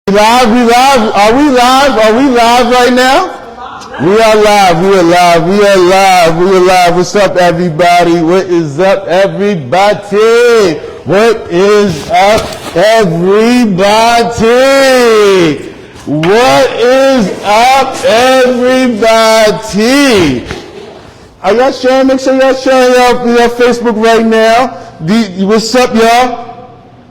Live, we live, are we live? Are we live right now? We are live, we are live, we are live, we are live. What's up, everybody? What is up, everybody? What is up, everybody? What is up, everybody? Are y'all sharing? Make sure y'all sharing your Facebook right now. What's up, y'all?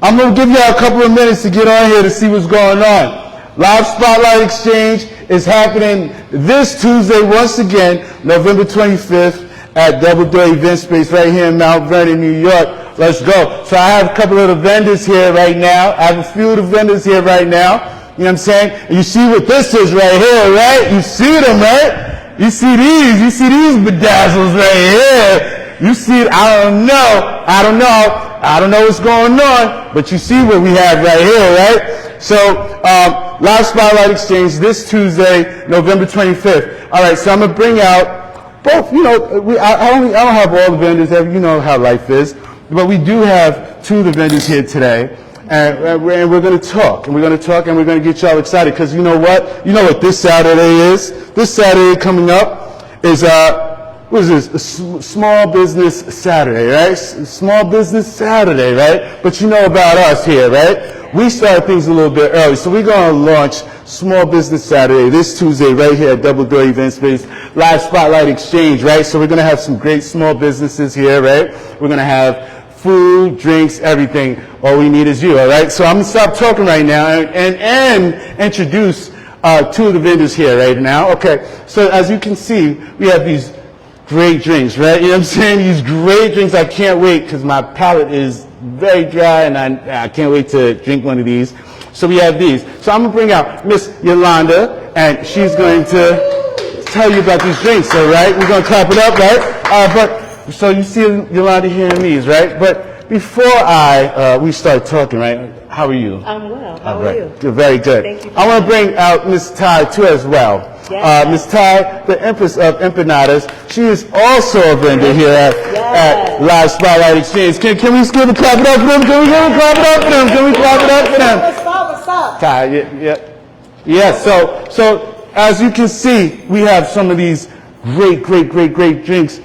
I'm going to give y'all a couple of minutes to get on here to see what's going on. Live Spotlight Exchange is happening this Tuesday once again, November 25th at Doubledoor Event Space right here in Mount Vernon, New York. Let's go. So I have a couple of the vendors here right now. I have a few of the vendors here right now. You know what I'm saying? And you see what this is right here, right? You see them, right? You see these bedazzles right here. You see, I don't know what's going on, but you see what we have right here, right? So, Live Spotlight Exchange this Tuesday, November 25th. All right, so I'm gonna bring out both. You know, I don't have all the vendors. You know how life is, but we do have two of the vendors here today, and we're gonna talk, and we're gonna get y'all excited because you know what? You know what this Saturday is? This Saturday coming up is what is this? Small Business Saturday, right? Small Business Saturday, right? But you know about us here, right? We start things a little bit early, so we're going to launch Small Business Saturday this Tuesday right here at Doubledoor Event Space, Live Spotlight Exchange, right? So we're going to have some great small businesses here, right? We're going to have food, drinks, everything. All we need is you, all right? So I'm going to stop talking right now and introduce two of the vendors here right now. Okay, so as you can see, we have these great drinks, right? You know what I'm saying? These great drinks. I can't wait because my palate is very dry and I can't wait to drink one of these. So we have these. So I'm going to bring out Miss Yolanda and she's going to tell you about these drinks, all right? We're going to clap it up, right? So you see Yolanda here in these, right? But before we start talking, right? How are you? I'm well. How are you? You're very good. Thank you. I want to bring out Miss Ty too as well. Yes. Ms. Ty, the Empress of Empanadas, she is also a vendor here at Live Spotlight Exchange. Can we give a clap it up for them? Can we clap it up for them? What's up? Ty, yeah. So as you can see, we have some of these great drinks.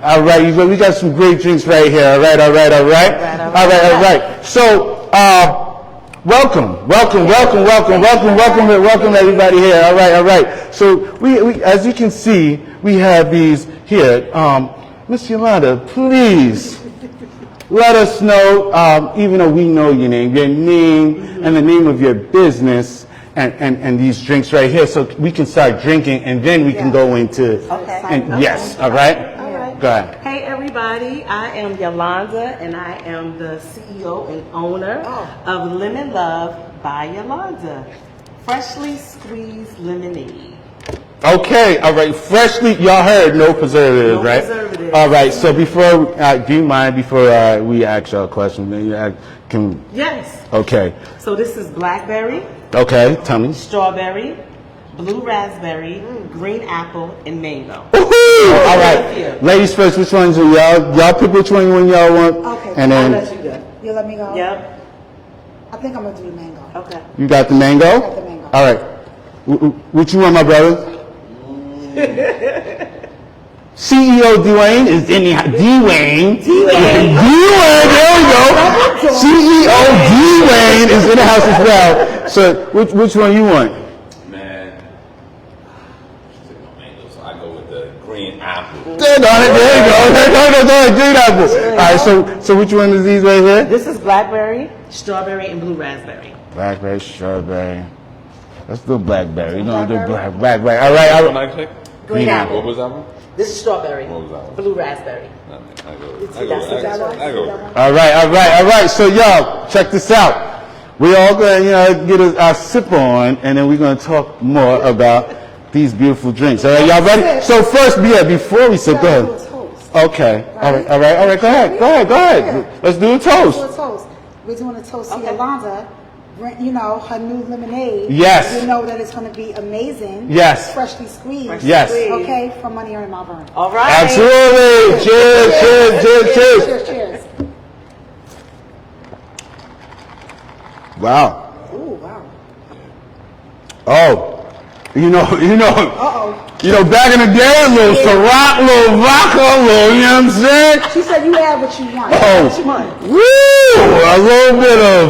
All right, we got some great drinks right here. All right. So, welcome everybody here. All right. So we as you can see, we have these here. Miss Yolanda, please let us know, even though we know your name and the name of your business and these drinks right here, so we can start drinking and then we can go into yes, all right? Go ahead. Hey everybody, I am Yolanda and I am the CEO and owner of Lemon Love by Yolanda. Freshly squeezed lemonade. Okay, all right, freshly, y'all heard no preservatives, right? No preservatives. All right, so before, do you mind before we ask y'all a question? Yes. Okay. So this is blackberry. Okay, tell me. Strawberry, blue raspberry, green apple, and mango. All right, ladies first, which ones are y'all pick which one y'all want. Okay, and then I'll let you go. You let me go? Yep. I think I'm going to do mango. Okay. You got the mango? I got the mango. All right. What you want, my brother? CEO Dwayne is in the Dwayne, there we go. CEO Dwayne is in the house as well. So which one you want? Man, so I go with the green apple. There you go. Green apple. All right, so which one is these right here? This is blackberry, strawberry, and blue raspberry. Blackberry, strawberry. Let's do blackberry. You're going to do blackberry. All right. Green apple. What was that one? This is strawberry. What was that one? Blue raspberry. I go. All right. So y'all, check this out. We're all going to get our sip on, and then we're going to talk more about these beautiful drinks. All right, y'all ready? So first, before we sip, go ahead. Okay. All right. Go ahead. Let's do a toast. We're doing a toast to Yolanda. You know, her new lemonade. Yes. You know that it's going to be amazing. Yes. Freshly squeezed. Yes. Okay, from money earned Mount Vernon. All right. Absolutely. Cheers. Wow. Ooh, wow. Oh, you know, Uh-oh. back in the day, a little Ciroc, little vodka, little, you know what I'm saying? She said you have what you want. Oh, What you want? woo! A little bit of,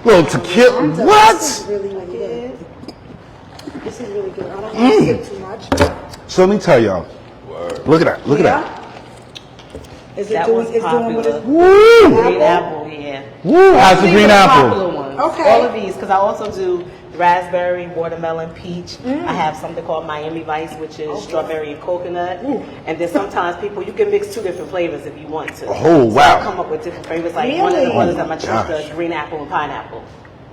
little tequila. This is What? really, really good. This is really good. I don't want to sip too much. So let me tell y'all. Look at that. Look at that. Is it That doing, was it's doing what popular. it's Woo! Green apple, yeah. Woo! How's the These green are apple? popular ones. Okay. All of these, because I also do raspberry, watermelon, peach. I have something called Miami Vice, which is strawberry and coconut. And then sometimes you can mix 2 different flavors if you want to. Oh, So wow. I come up with different flavors. Like one of the ones at my church gosh. does green apple and pineapple.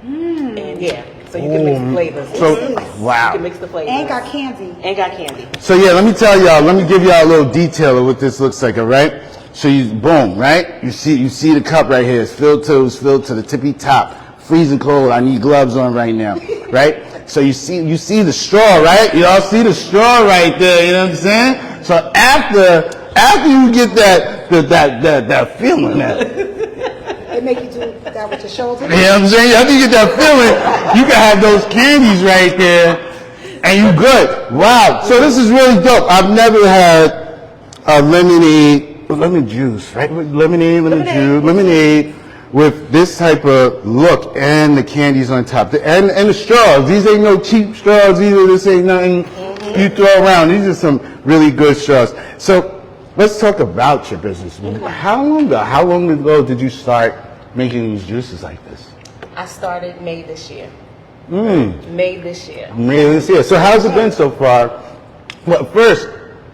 And yeah, so you can mix the flavors. So, You wow. can mix the flavors. And got candy. And got candy. So yeah, let me tell y'all, let me give y'all a little detail of what this looks like, all right? So you, boom, right? You see the cup right here. It's filled to the tippy top. Freezing cold. I need gloves on right now, right? So you see the straw, right? Y'all see the straw right there, you know what I'm saying? So after you get that feeling, They make you do that with your shoulder. you know what I'm saying? After you get that feeling, you can have those candies right there, and you good. Wow. So this is really dope. I've never had a lemon juice, right? Lemonade with this type of look and the candies on top. And the straws. These ain't no cheap straws either. This ain't nothing you throw around. These are some really good straws. So let's talk about your business. How long ago did you start making these juices like this? I started May this year. May this year. May this year. So how's it been so far? Well, first,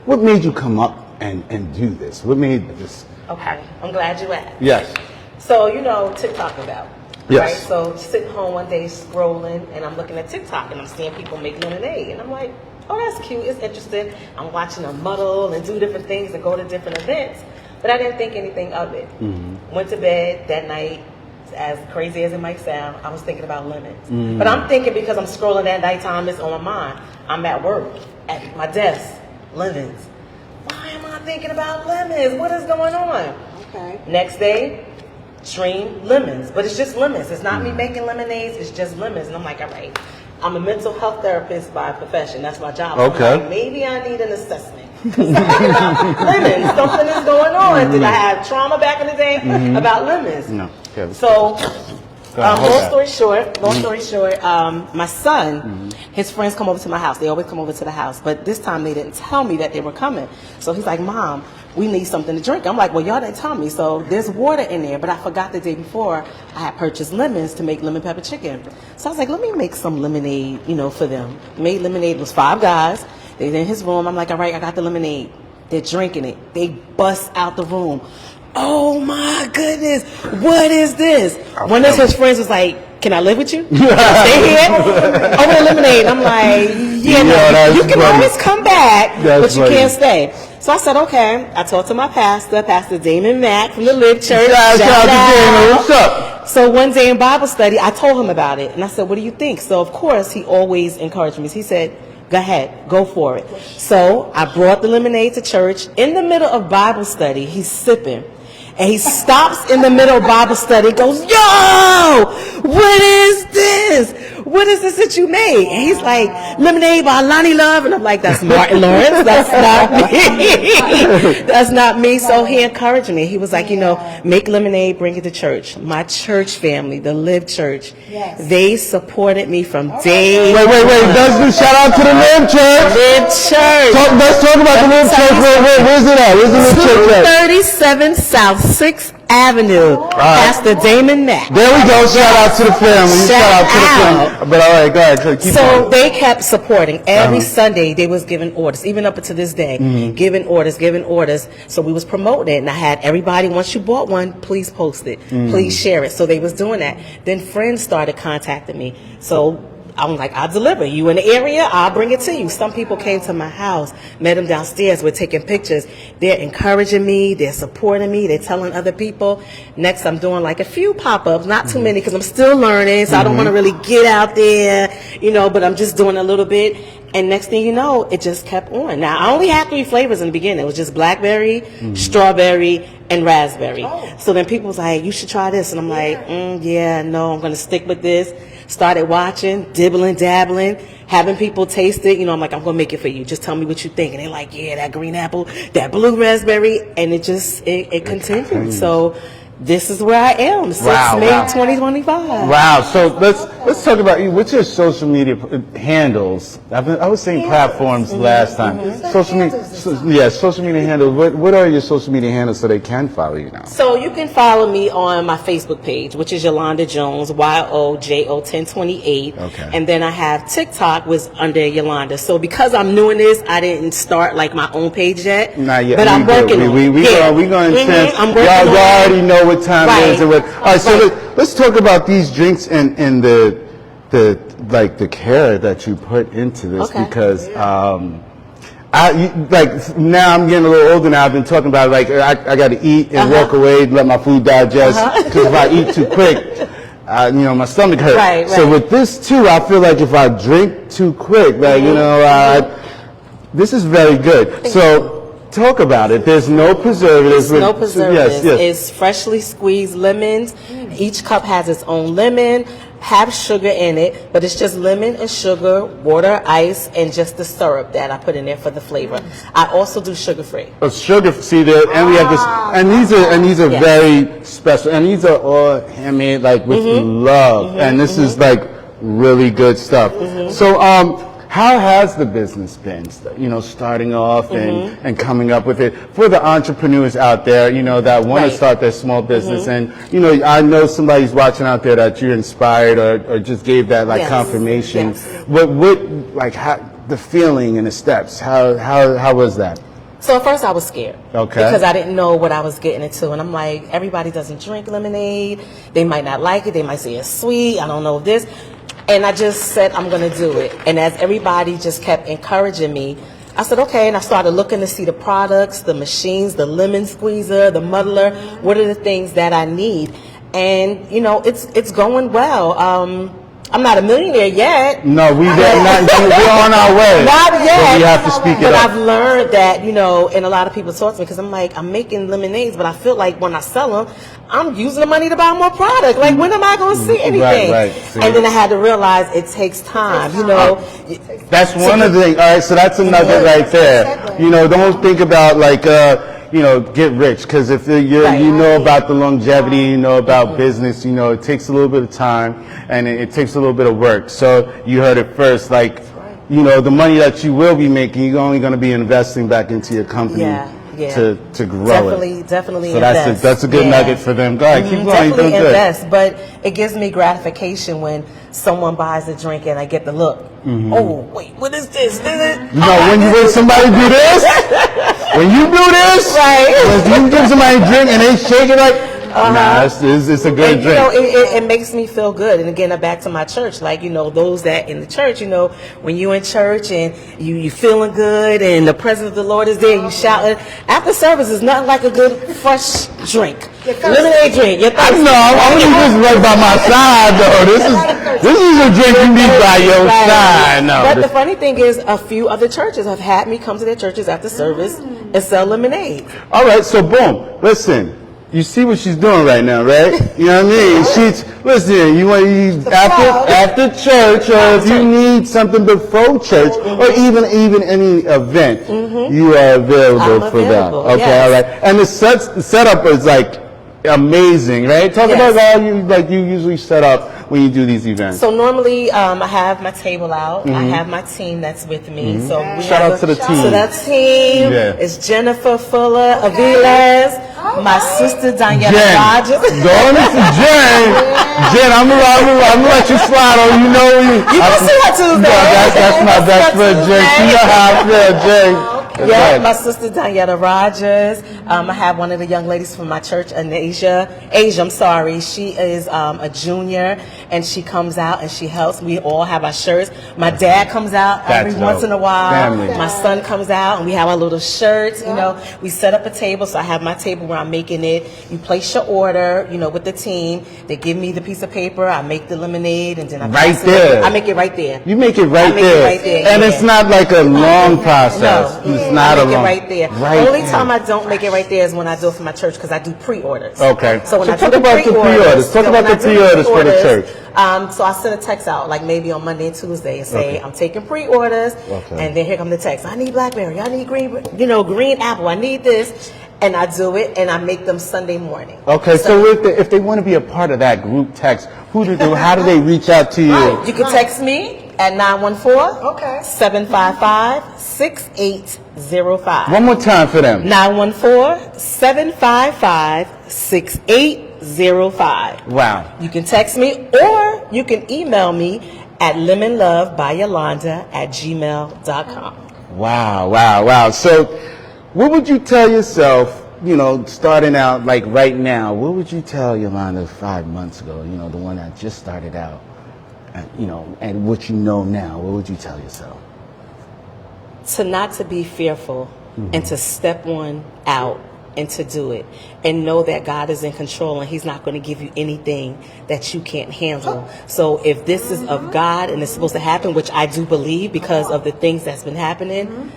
what made you come up and do this? What made this? Okay, I'm glad you asked. Yes. So, TikTok about. Yes. Right? So, sitting home one day scrolling, and I'm looking at TikTok, and I'm seeing people make lemonade. And I'm like, oh, that's cute. It's interesting. I'm watching them muddle and do different things and go to different events. But I didn't think anything of it. Went to bed that night. As crazy as it might sound, I was thinking about lemons. But I'm thinking because I'm scrolling at nighttime, it's on my mind. I'm at work, at my desk, lemons. Why am I thinking about lemons? What is going on? Okay. Next day, stream lemons, but it's just lemons. It's not me making lemonades, it's just lemons. And I'm like, all right, I'm a mental health therapist by profession. That's my job. Okay. I'm like, maybe I need an assessment. Lemons, something is going on. Did I have trauma back in the day about lemons? No. Okay. So, hold long that. story short, my son, his friends come over to my house. They always come over to the house, but this time they didn't tell me that they were coming. So he's like, Mom, we need something to drink. I'm like, well, y'all didn't tell me. So there's water in there, but I forgot the day before I had purchased lemons to make lemon pepper chicken. So I was like, let me make some lemonade, for them. Made lemonade. It was 5 guys. They're in his room. I'm like, all right, I got the lemonade. They're drinking it. They bust out the room. Oh my goodness, what is this? One of his friends was like, can I live with you? Can I stay here? Over the lemonade. I'm like, no, you can always come back, but you can't stay. So I said, okay. I talked to my pastor, Pastor Damon Mack from the Live Church. Shout out to Damon. What's up? So one day in Bible study, I told him about it. And I said, what do you think? So of course, he always encouraged me. He said, go ahead, go for it. So I brought the lemonade to church. In the middle of Bible study, he's sipping. And he stops in the middle of Bible study, goes, yo, what is this? What is this that you made? And he's like, lemonade by Lonnie Love. And I'm like, that's Martin Lawrence. That's not me. That's not me. So he encouraged me. He was like, make lemonade, bring it to church. My church family, the Live Church, they supported me from day Wait. Let's do shout out to the Live Church. Live Church. Let's talk about the Live Church. Where's it at? Where's the Live Church at? 237 South 6th Avenue. Pastor Damon Mack. There we go. Shout out to the family. Shout out to the family. But all right, go ahead. Keep So on. they kept supporting. Every Sunday they was giving orders, even up to this day, giving orders. So we was promoting it, and I had everybody. Once you bought one, please post it, please share it. So they was doing that. Then friends started contacting me. So I'm like, I'll deliver. You in the area, I'll bring it to you. Some people came to my house, met them downstairs, we're taking pictures. They're encouraging me, they're supporting me, they're telling other people. Next, I'm doing like a few pop-ups, not too many, because I'm still learning, so I don't want to really get out there, but I'm just doing a little bit. And next thing you know, it just kept on. Now, I only had 3 flavors in the beginning. It was just blackberry, strawberry, and raspberry. So then people was like, you should try this. And I'm like, no, I'm going to stick with this. started watching, dibbling, dabbling, having people taste it. You know, I'm like, I'm going to make it for you. Just tell me what you think. And they're like, yeah, that green apple, that blue raspberry. And it just, it continued. So this is where I am since May 2025. Wow. So let's talk about you. What's your social media handles? I was saying platforms last time. Social media, social media handles. What are your social media handles so they can follow you now? So you can follow me on my Facebook page, which is Yolanda Jones, YOJO 1028. Okay. And then I have TikTok was under Yolanda. So because I'm new in this, I didn't start like my own page yet. Not yet. But I'm working on it. We're going to y'all already know what time it is. And what, all right, so let's talk about these drinks and the care that you put into this, because now I'm getting a little older now. I've been talking about I got to eat and walk away, let my food digest, because if I eat too quick, my stomach hurts. Right. So with this too, I feel like if I drink too quick, this is very good. So talk about it. There's no preservatives. No preservatives. Yes. It's freshly squeezed lemons. Each cup has its own lemon, have sugar in it, but it's just lemon and sugar, water, ice, and just the syrup that I put in there for the flavor. I also do sugar-free. See there, and we have this, and these are very special, and these are all handmade with love, and this is really good stuff. So how has the business been, starting off and coming up with it for the entrepreneurs out there, that want to start their small business? And, I know somebody's watching out there that you're inspired or just gave that confirmation. How, the feeling and the steps, how was that? So at first I was scared. Okay. Because I didn't know what I was getting into. And I'm like, everybody doesn't drink lemonade. They might not like it. They might say it's sweet. I don't know this. And I just said, I'm going to do it. And as everybody just kept encouraging me, I said, okay. And I started looking to see the products, the machines, the lemon squeezer, the muddler. What are the things that I need? And, it's going well. I'm not a millionaire yet. No, we're on our way. Not yet. But we have to speak it up. But I've learned that, and a lot of people talk to me because I'm like, I'm making lemonades, but I feel like when I sell them, I'm using the money to buy more product. Like, when am I going to see anything? Right. And then I had to realize it takes time, That's one of the things. All right, so that's another right there. Don't think about get rich, because if you know about the longevity, you know about business, it takes a little bit of time and it takes a little bit of work. So you heard it first, the money that you will be making, you're only going to be investing back into your company to grow it. Definitely so invest. that's a good nugget for them. Go ahead, keep going. You're doing invest, good. but it gives me gratification when someone buys a drink and I get the look. Oh, wait, what is this? When somebody do this, when you do this, when you give somebody a drink and they shake it it's a good drink. It makes me feel good. And again, back to my church, those that in the church, when you in church and you feeling good and the presence of the Lord is there, you shouting. After service is nothing like a good fresh drink. Lemonade drink. I know. I'm just right by my side, though. This is a drink you need by your side. No. But the funny thing is, a few other churches have had me come to their churches after service and sell lemonade. All right. So boom. Listen. You see what she's doing right now, right? You know what I mean? Listen, you want to after church, or if you need something before church, or even any event, you are available for that. Okay, all right. And the setup is amazing, right? Talk about how you usually set up when you do these events. So normally, I have my table out. I have my team that's with me. So shout out to the team. So that team is Jennifer Fuller Aviles, my sister Daniela Rogers. Going to Jen, I'm gonna let you slide on. You can see her Tuesday. No, that's my best friend Jen. She know how I feel, Jen. Yeah, my sister Daniela Rogers. I have one of the young ladies from my church, Asia, I'm sorry. She is a junior, and she comes out and she helps. We all have our shirts. My dad comes out every once in a while. Family. My son comes out, and we have our little shirts. We set up a table. So I have my table where I'm making it. You place your order, with the team. They give me the piece of paper. I make the lemonade, and then I right there. I make it right there. You make it right there. And it's not like a long process. No. It's not I make it right there. The only time I don't make it right there is when I do it for my church, because I do pre-orders. Okay. So when I talk do about the pre-orders. Talk about the pre-orders for the church. So I send a text out, like maybe on Monday and Tuesday, and say, I'm taking pre-orders, and then here come the text. I need blackberry, I need green apple, I need this. And I do it, and I make them Sunday morning. Okay, so if they want to be a part of that group text, how do they reach out to you? Right. You can text me at 914-755-6805. One more time for them. 914-755-6805. Wow. You can text me, or you can email me at lemonlovebyolanda@gmail.com. Wow. So, what would you tell yourself, starting out, like right now, what would you tell Yolanda 5 months ago, the one that just started out, and what you know now, what would you tell yourself? Not to be fearful and to step one out and to do it and know that God is in control and he's not going to give you anything that you can't handle. So if this is of God and it's supposed to happen, which I do believe because of the things that's been happening,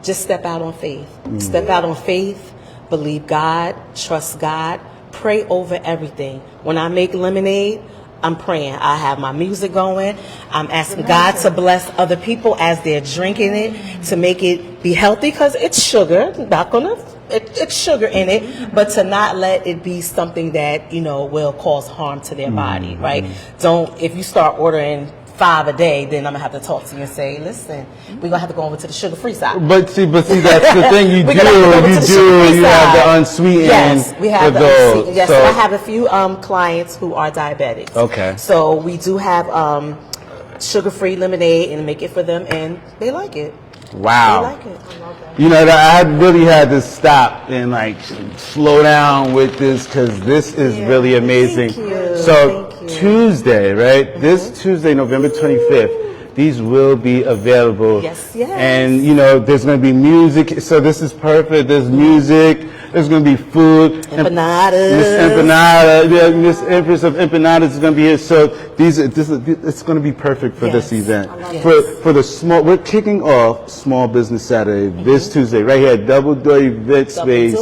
just step out on faith. Step out on faith, believe God, trust God, pray over everything. When I make lemonade, I'm praying. I have my music going. I'm asking God to bless other people as they're drinking it, to make it be healthy, because it's sugar. It's sugar in it, but to not let it be something that, will cause harm to their body, right? If you start ordering 5 a day, then I'm gonna have to talk to you and say, listen, we're gonna have to go over to the sugar-free side. But see, that's the thing you do. You have the unsweetened. Yes, we have the unsweetened. Yes, so I have a few clients who are diabetics. Okay. So we do have sugar-free lemonade and make it for them, and they like it. Wow. They like it. I love that. I really had to stop and slow down with this, because this is really amazing. Thank you. So Tuesday, right? This Tuesday, November 25th, these will be available. Yes. And there's going to be music. So this is perfect. There's music. There's going to be food. Empanadas. Miss Empanada, Miss Empress of Empanadas is going to be here. So it's going to be perfect for this event. For the small, we're kicking off Small Business Saturday this Tuesday right here at Double Door Event Space,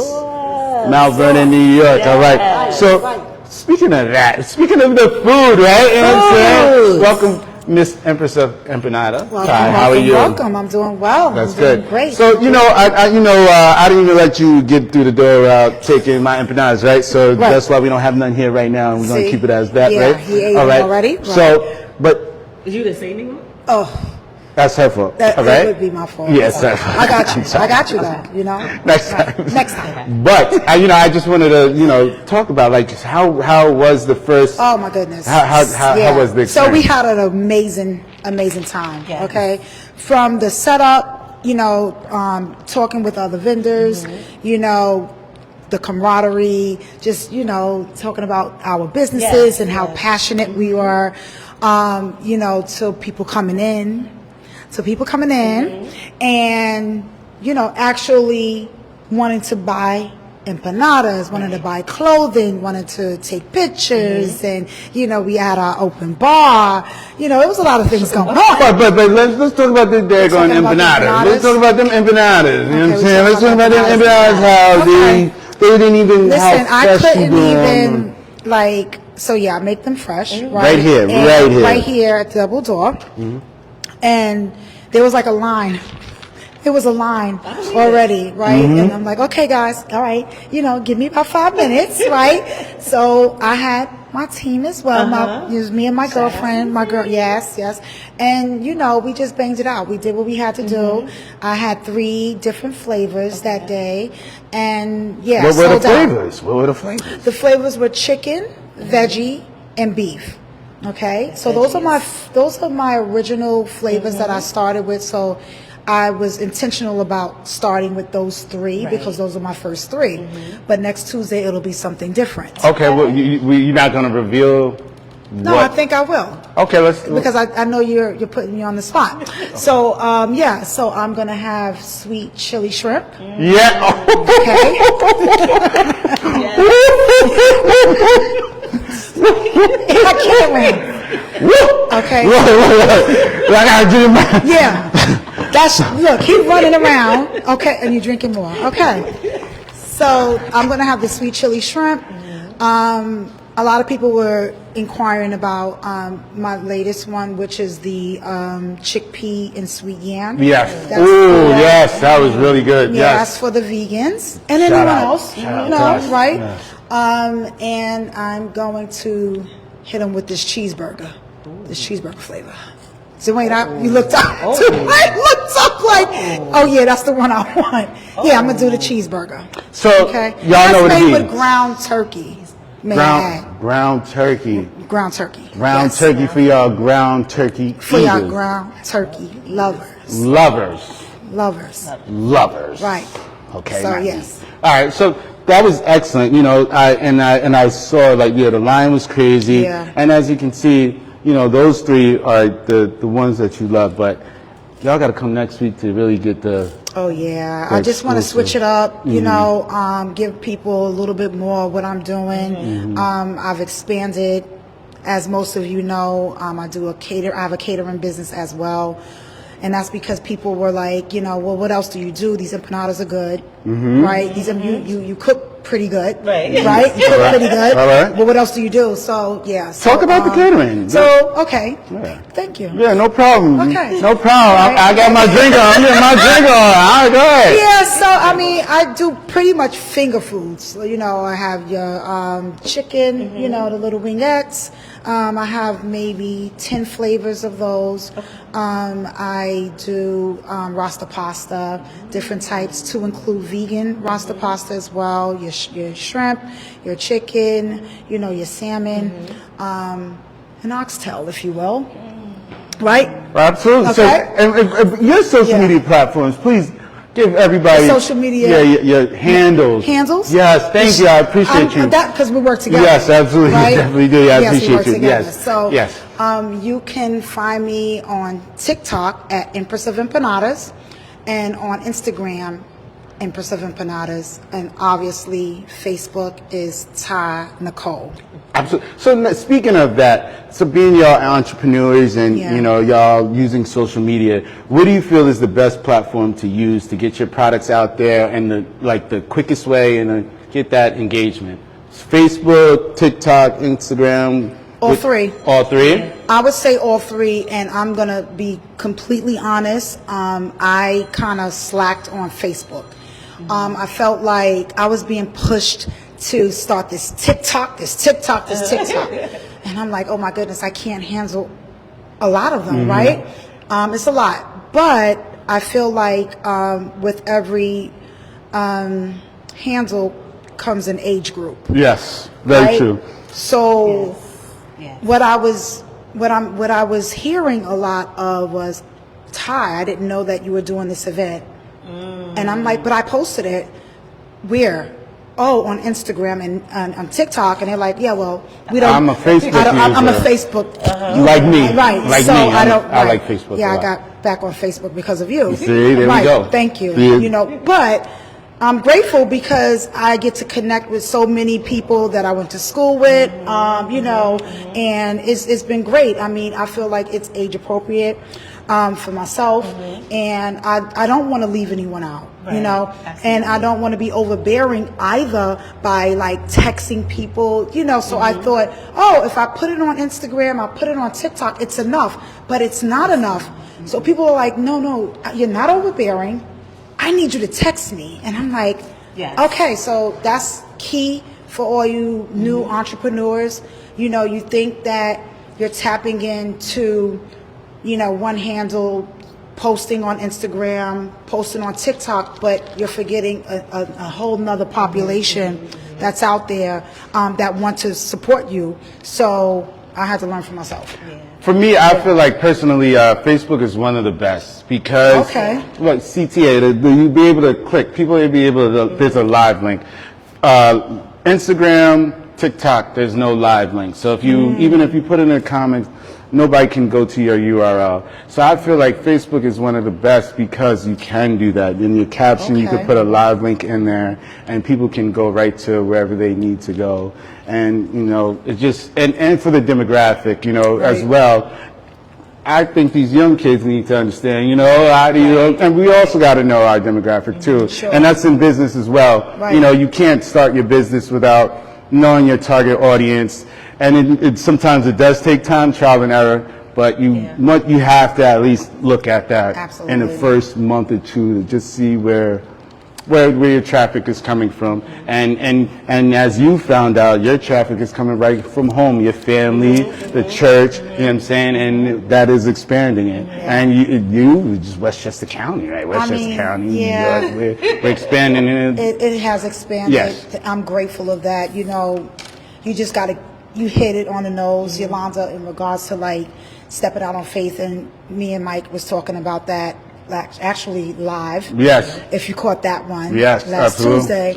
Mount Vernon, New York. Yes. All right. So speaking of the food, right? You know what I'm saying? Welcome, Miss Empress of Empanada. Hi, how are you? Welcome. I'm doing well. That's I'm doing good. Great. So I didn't even let you get through the door without taking my empanadas, right? So that's why we don't have none here right now, and we're going to keep it as that, right? He ate them already. Right. So, but Did you the same thing? Oh. That's her fault. That would be my fault. Yes, sir. I got you though, Next time. Next time. But I just wanted to talk about how was the first. Oh my goodness. How was the experience? So we had an amazing time. Yeah. Okay, from the setup, talking with other vendors, the camaraderie, just talking about our businesses and how passionate we are, to people coming in. And, actually wanting to buy empanadas, wanting to buy clothing, wanting to take pictures, and, we had our open bar. It was a lot of things going on. But let's talk about the daggone empanadas. Let's talk about them empanadas. You know what I'm saying? Let's talk about them empanadas, how they didn't even, listen, I couldn't even, I make them fresh. Right here. Right here at Double Door. And there was a line. There was a line already, right? And I'm like, okay, guys, all right, give me about 5 minutes, right? So I had my team as well. It was me and my girlfriend, yes. And, we just banged it out. We did what we had to do. I had 3 different flavors that day. And, What were the flavors? The flavors were chicken, veggie, and beef. Okay, so those are my original flavors that I started with. So I was intentional about starting with those 3 because those are my first 3. But next Tuesday it'll be something different. Okay, well you're not going to reveal. No, I think I will. Okay, because I know you're putting me on the spot. So so I'm gonna have sweet chili shrimp. Yeah. Okay. I can't wait. Okay. Look, keep running around. Okay, and you're drinking more. Okay. So I'm gonna have the sweet chili shrimp. A lot of people were inquiring about my latest one, which is the chickpea and sweet yam. Yes. That's Ooh, for- yes, that was really good. Yeah, that's Yes. for the vegans and Shout anyone out. else, Shout out. Yes. right? Yes. And I'm going to hit them with this cheeseburger flavor. So wait, you looked up. I looked up like, oh yeah, that's the one I want. Yeah, I'm gonna do the cheeseburger. So Okay, y'all know what it that's made means. with ground turkey. May I add. Ground turkey. Ground turkey. Ground Yes. turkey for y'all ground turkey For y'all eaters. ground turkey lovers. Lovers. Right. Okay. So nice. yes. All right. So that was excellent. You know, I saw like the line was crazy. Yeah. And as you can see, you know, those three are the ones that you love. But y'all got to come next week to really get the. Oh yeah, The I just want to exclusive. switch it up, you know, give people a little bit more of what I'm doing. I've expanded, as most of you know. I have a catering business as well, and that's because people were like, you know, well, what else do you do? These empanadas are good, right? These you cook pretty good, Right. Right? You cook pretty good. All right. But what else do you do? So yeah. So, Talk about the catering. So okay, Yeah. thank you. Yeah, no problem. Okay. No problem. I got my drink on. I'm getting my drink on. All right, go ahead. Yeah, so I mean, I do pretty much finger foods. So, you know, I have your chicken, you know, the little wingettes. I have maybe 10 flavors of those. I do rasta pasta, different types to include vegan rasta pasta as well. Your shrimp, your chicken, you know, your salmon, an oxtail, if you will. Right? Absolutely. So, Okay. and your social Yeah. media platforms, please give everybody Social media- Yeah, your handles. Handles? Yes, thank you. I appreciate you. That because we work together. Yes, absolutely. Right? You definitely do. Yeah, I Yes, we appreciate work you. together. Yes. So Yes. you can find me on TikTok at Empress of Empanadas and on Instagram, Empress of Empanadas, and obviously Facebook is Ty Nicole. Absolutely. So speaking of that, so being y'all entrepreneurs and Yeah. you know y'all using social media, what do you feel is the best platform to use to get your products out there and the quickest way and get that engagement? Facebook, TikTok, Instagram. All three. All three. I would say all three, and I'm going to be completely honest. I kind of slacked on Facebook. I felt like I was being pushed to start this TikTok. And I'm like, oh my goodness, I can't handle a lot of them, right? It's a lot. But I feel like with every handle comes an age group. Yes, very Right? true. So Yes. what I was hearing a lot of was, Ty, I didn't know that you were doing this event. And I'm like, but I posted it. Where? Oh, on Instagram and on TikTok. And they're like, yeah, well, we don't. I'm a Facebook I'm a user. Facebook. Like me. Right. Like so me. I don't. I right. like Facebook Yeah, a I lot. got back on Facebook because of you. See, there we right. go. Thank you. See? You know, but I'm grateful because I get to connect with so many people that I went to school with, you know, and it's been great. I mean, I feel like it's age appropriate for myself, and I don't want to leave anyone out, you know, and I don't want to be overbearing either by like texting people, you know, so I thought, oh, if I put it on Instagram, I put it on TikTok, it's enough, but it's not enough. So people are like, no, you're not overbearing. I need you to text me. And I'm like, Yes. okay, so that's key for all you new entrepreneurs. You know, you think that you're tapping into, you know, one handle, posting on Instagram, posting on TikTok, but you're forgetting a whole nother population that's out there that want to support you. So I had to learn for myself. For me, I feel like personally, Facebook is one of the best because Okay. look, CTA, you'll be able to click. People will be able to. There's a live link. Instagram, TikTok, there's no live link. So if you even if you put in the comments, nobody can go to your URL. So I feel like Facebook is one of the best because you can do that. In your caption, you can Okay. put a live link in there, and people can go right to wherever they need to go. And you know, it just and for the demographic, you know, as Right. well. I think these young kids need to understand, you know, how do you, and we also got to know our demographic too. Sure. And that's in business as well. Right. You know, you can't start your business without knowing your target audience and sometimes it does take time, trial and error. But you have to at least look at that in the first month or two to just see where your traffic is coming from, and as you found out, your traffic is coming right from home, your family, the church, you know what I'm saying, and that is expanding it. And you just Westchester County, right? Westchester County, New York, we're expanding it. It has expanded. Yes. I'm grateful of that. You know, you just got to, you hit it on the nose, Yolanda, in regards to like stepping out on faith, and me and Mike was talking about that. Actually live. Yes. If you caught that one. Yes, last absolutely.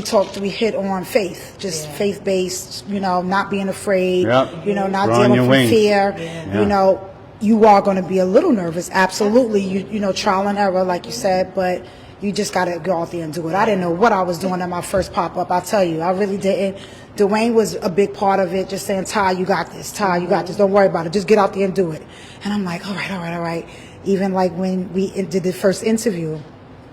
Tuesday, we hit on faith, just faith-based, you know, not being afraid, you know, not Growing dealing your with wings. fear. You know, you are going to be a little nervous, absolutely. You know, trial and error, like you said, but you just got to go out there and do it. I didn't know what I was doing at my first pop-up. I'll tell you, I really didn't. Dwayne was a big part of it, just saying, Ty, you got this. Ty, you got this. Don't worry about it. Just get out there and do it. And I'm like, all right. Even like when we did the first interview,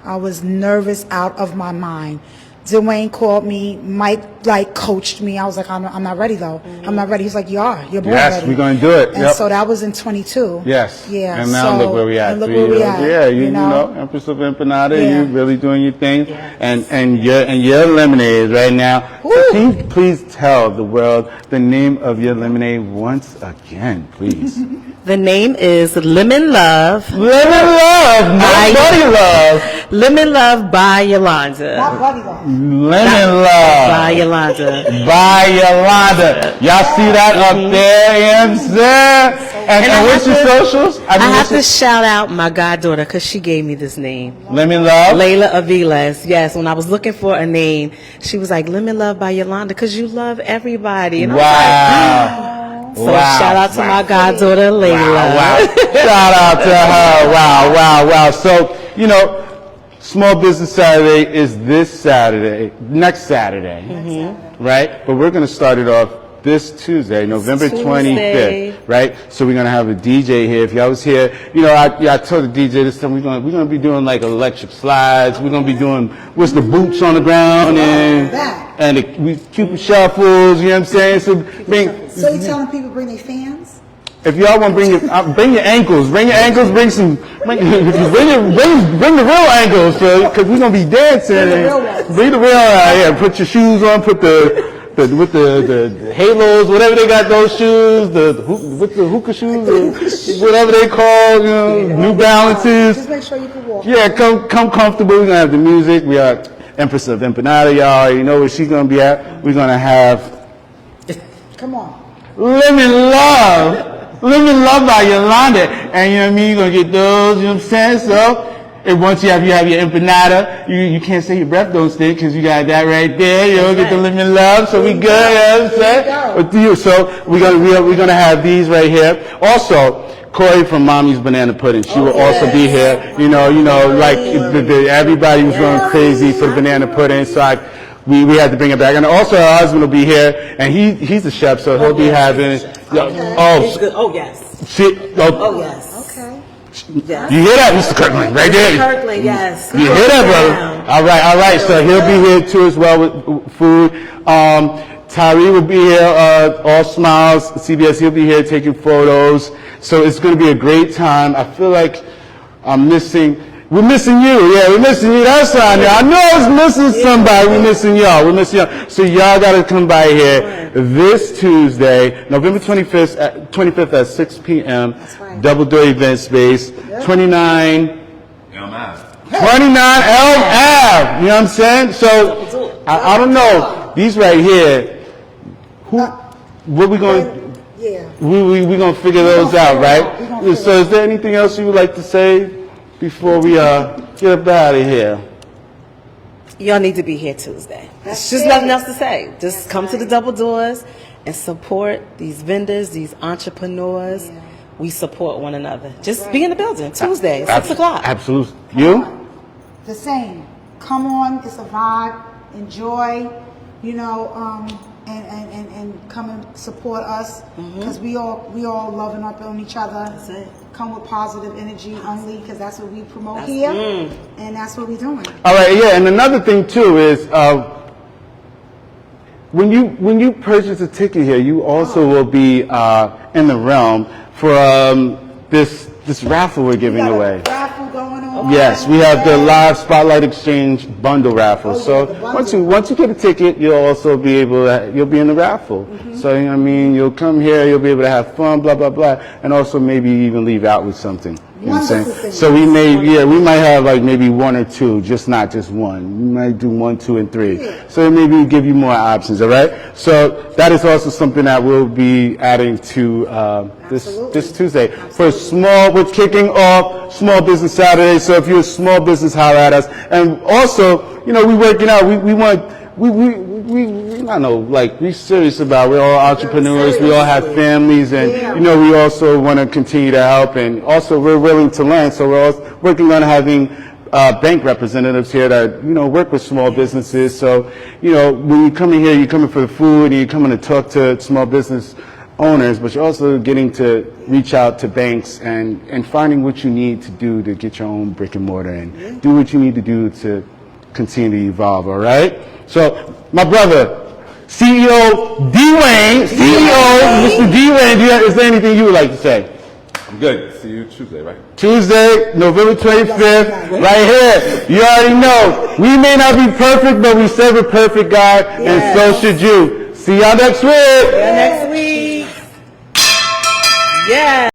I was nervous out of my mind. Dwayne called me. Mike like coached me. I was like, I'm not ready though. I'm not ready. He's like, you're born ready. Yes, we're going to do it. And so that was in 22. Yes. Yeah. And now look where we at. And look where we at. Yeah, you know, Empress of Empanada, you really doing your thing. And your lemonade right now. So can you please tell the world the name of your lemonade once again, please? The name is Lemon Love. Lemon Love, not Buddy Love. Lemon Love by Yolanda. Not Buddy Love. Lemon Love. By Yolanda. By Yolanda. Y'all see that up there, you know what I'm saying? And what's your socials? I have to shout out my goddaughter because she gave me this name. Lemon Love? Layla Aviles. Yes, when I was looking for a name, she was like, Lemon Love by Yolanda because you love everybody. And I was like, so shout out to my goddaughter, Layla. Wow. Shout out to her. Wow. So, you know, Small Business Saturday is this Saturday, next Saturday, right? But we're going to start it off this Tuesday, November 25th, right? So we're going to have a DJ here. If y'all was here, you know, I told the DJ this time we're going to be doing like electric slides. We're going to be doing, the boots on the ground and we Cupid shuffles, you know what I'm saying? So you telling people bring their fans? If y'all want to bring your ankles, bring the real ankles, because we're going to be dancing. Bring the real, put your shoes on, put the halos, whatever they got, those shoes, with the hookah shoes, whatever they call, you know, New Balances. Just make sure you can walk. Yeah, come comfortable. We're going to have the music. We are Empress of Empanada. Y'all already know where she's going to be at. We're going to have... Come on. Lemon Love by Yolanda. And you know what I mean? You're going to get those, you know what I'm saying? So... And once you have your empanada, you can't say your breath don't stink because you got that right there. You know, get the Lemon Love, so we good. You know what I'm saying? So we're gonna have these right here. Also, Corey from Mommy's Banana Pudding, she will also be here. You know, like everybody was going crazy for the banana pudding, so we had to bring it back. And also her husband will be here, and he's a chef, so he'll be having. Oh yes. Yes. Yes. You hear that, Mr. Kirkland, right there? Kirkland, yes. You hear that, brother? All right. So he'll be here too as well with food. Tyree will be here, all smiles. CBS, he'll be here taking photos. So it's going to be a great time. I feel like we're missing you. Yeah, we're missing you. That's on there. I know it's missing somebody. We're missing y'all. So y'all got to come by here this Tuesday, November 25th at 6 p.m. Double Door Event Space, 29 Elm Ave. You know what I'm saying? So I don't know. These right here. What we going to... Yeah. We're going to figure those out, right? So is there anything else you would like to say before we get up out of here? Y'all need to be here Tuesday. There's just nothing else to say. Just come to the Double Doors and support these vendors, these entrepreneurs. Yeah. We support one another. Just be in the building Tuesday, 6 o'clock. Absolutely. You? The same. Come on. It's a vibe. Enjoy. You know, and come and support us because we all loving up on each other. That's it. Come with positive energy only because that's what we promote here, and that's what we're doing. All right, yeah, and another thing too is when you purchase a ticket here, you also will be in the realm for this raffle we're giving away. Raffle going on. Yes, we have the Live Spotlight Exchange bundle raffle. So once you get a ticket, you'll also be able you'll be in the raffle. So I mean, you'll come here, you'll be able to have fun, blah blah blah, and also maybe even leave out with something. You know what I'm saying? So we might have like maybe one or two, not just one. We might do 1, 2, and 3. So maybe give you more options. All right. So that is also something that we'll be adding to this Tuesday for we're kicking off Small Business Saturday. So if you're a small business, holler at us. And also, you know, we working out. We're serious about. We're all entrepreneurs. We all have families, and you know, we also want to continue to help. And also, we're willing to learn. So we're also working on having bank representatives here that work with small businesses. So when you come in here, you're coming for the food, and you're coming to talk to small business owners, but you're also getting to reach out to banks and finding what you need to do to get your own brick and mortar and do what you need to do to continue to evolve. All right. So my brother, CEO D-Wayne, Mr. D-Wayne, is there anything you would like to say? I'm good. See you Tuesday, right? Tuesday, November 25th, right here. You already know. We may not be perfect, but we serve a perfect God, and so should you. See y'all next week. Next week. Yeah.